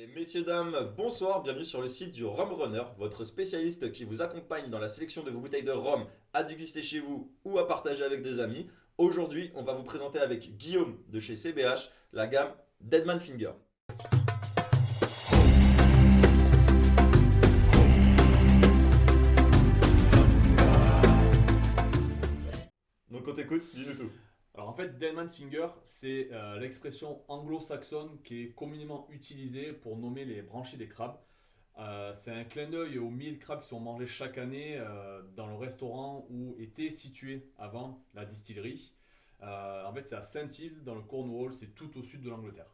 Et messieurs, dames, bonsoir, bienvenue sur le site du Rhum Runner, votre spécialiste qui vous accompagne dans la sélection de vos bouteilles de rhum à déguster chez vous ou à partager avec des amis. Aujourd'hui, on va vous présenter avec Guillaume de chez CBH la gamme Deadman Finger. Donc on t'écoute, dis-nous tout. Alors en fait, Deadman's Finger, c'est l'expression anglo-saxonne qui est communément utilisée pour nommer les branchies des crabes. C'est un clin d'œil aux 1000 crabes qui sont mangés chaque année dans le restaurant où était située avant la distillerie. En fait, c'est à St. Ives dans le Cornwall, c'est tout au sud de l'Angleterre.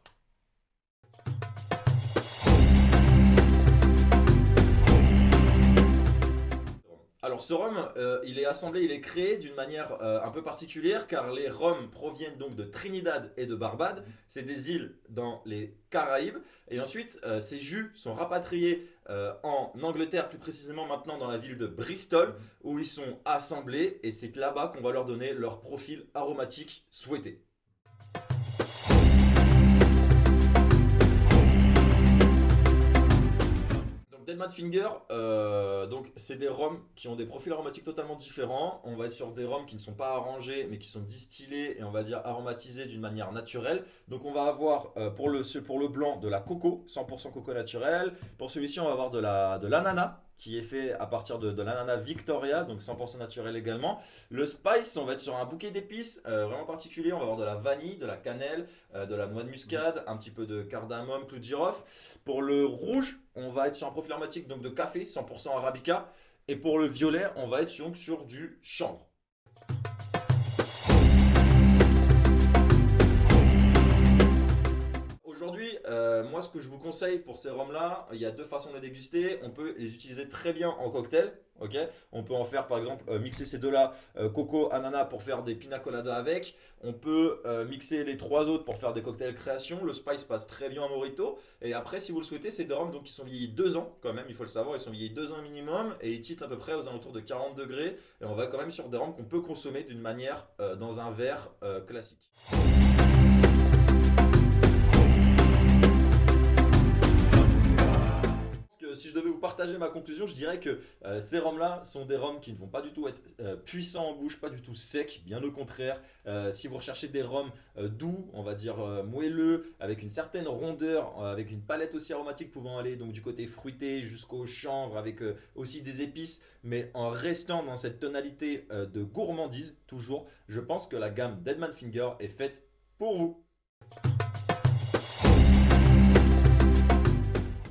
Alors ce rhum, il est assemblé, il est créé d'une manière un peu particulière car les rhums proviennent donc de Trinidad et de Barbade. C'est des îles dans les Caraïbes. Et ensuite, ces jus sont rapatriés en Angleterre, plus précisément maintenant dans la ville de Bristol, où ils sont assemblés et c'est là-bas qu'on va leur donner leur profil aromatique souhaité. Deadman Finger, donc c'est des rhums qui ont des profils aromatiques totalement différents. On va être sur des rhums qui ne sont pas arrangés mais qui sont distillés et on va dire aromatisés d'une manière naturelle. Donc on va avoir pour le blanc de la coco, 100% coco naturel. Pour celui-ci on va avoir de l'ananas qui est fait à partir de l'ananas Victoria, donc 100% naturel également. Le spice, on va être sur un bouquet d'épices vraiment particulier. On va avoir de la vanille, de la cannelle, de la noix de muscade, un petit peu de cardamome, clou de girofle. Pour le rouge, on va être sur un profil aromatique donc de café, 100% arabica. Et pour le violet, on va être donc sur du chanvre. Aujourd'hui, moi ce que je vous conseille pour ces rhums-là, il y a deux façons de les déguster. On peut les utiliser très bien en cocktail. Ok, on peut en faire par exemple mixer ces deux-là, coco, ananas pour faire des pina colada avec. On peut mixer les trois autres pour faire des cocktails création. Le spice passe très bien en mojito. Et après, si vous le souhaitez, c'est des rhums donc, qui sont vieillis 2 ans quand même, il faut le savoir. Ils sont vieillis 2 ans minimum et ils titrent à peu près aux alentours de 40 degrés. Et on va quand même sur des rhums qu'on peut consommer d'une manière dans un verre classique. Si je devais vous partager ma conclusion, je dirais que ces rhums-là sont des rhums qui ne vont pas du tout être puissants en bouche, pas du tout secs, bien au contraire. Si vous recherchez des rhums doux, on va dire moelleux, avec une certaine rondeur, avec une palette aussi aromatique pouvant aller donc du côté fruité jusqu'au chanvre, avec aussi des épices, mais en restant dans cette tonalité de gourmandise, toujours, je pense que la gamme Deadman Finger est faite pour vous.